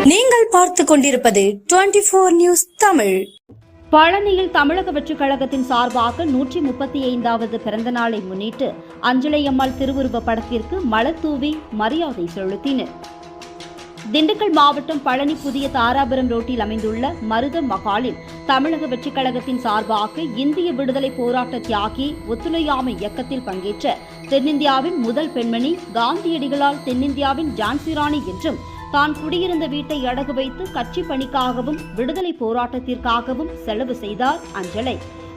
நீங்கள் பார்த்துக் கொண்டிருப்பது 24 நியூஸ் தமிழ். பழனியில் தமிழக வெற்றிக் கழகத்தின் சார்பாக 135வது பிறந்த நாளை முன்னிட்டு அஞ்சலையம்மாள் திருவுருவ படத்திற்கு மலர் தூவி மரியாதை செலுத்தினர். திண்டுக்கல் மாவட்டம் பழனி புதிய தாராபுரம் ரோட்டில் அமைந்துள்ள மருத மகாலில் தமிழக வெற்றிக் கழகத்தின் சார்பாக இந்திய விடுதலை போராட்ட தியாகி ஒத்துழையாமை இயக்கத்தில் பங்கேற்ற தென்னிந்தியாவின் முதல் பெண்மணி காந்தியடிகளால் தென்னிந்தியாவின் ஜான்சிராணி என்றும் தான் குடியிருந்த வீட்டை அடகு வைத்து கட்சி பணிக்காகவும் விடுதலை போராட்டத்திற்காகவும் செலவு செய்தார் அஞ்சலை.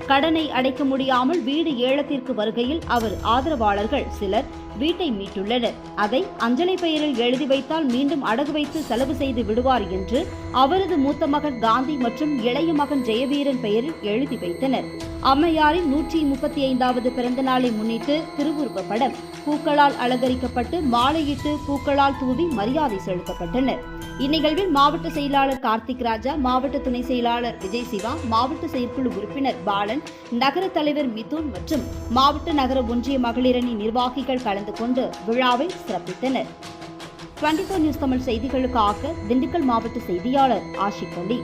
கடனை அடைக்க முடியாமல் வீடு ஏலத்திற்கு வருகையில் அவர் ஆதரவாளர்கள் சிலர் வீட்டை மீட்டுள்ளனர். அதை அஞ்சலை பெயரில் எழுதி வைத்தால் மீண்டும் அடகு வைத்து செலவு செய்து விடுவார் என்று அவரது மூத்த மகன் காந்தி மற்றும் இளைய மகன் ஜெயவீரன் பெயரில் எழுதி வைத்தனர். அம்மையாரின் 135வது பிறந்த நாளை முன்னிட்டு திருவுருவ படம் பூக்களால் அலங்கரிக்கப்பட்டு மாலையிட்டு பூக்களால் தூவி மரியாதை செலுத்தப்பட்டனர். இந்நிகழ்வில் மாவட்ட செயலாளர் கார்த்திக் ராஜா, மாவட்ட துணை செயலாளர் விஜய் சிவா, மாவட்ட செயற்குழு உறுப்பினர் பாலன், நகர தலைவர் மிதுன் மற்றும் மாவட்ட நகர ஒன்றிய மகளிரணி நிர்வாகிகள் கலந்து கொண்டு விழாவை சிறப்பித்தனர். 24 நியூஸ் தமிழ் செய்திகளுக்காக திண்டுக்கல் மாவட்ட செய்தியாளர் ஆஷிக் அலி.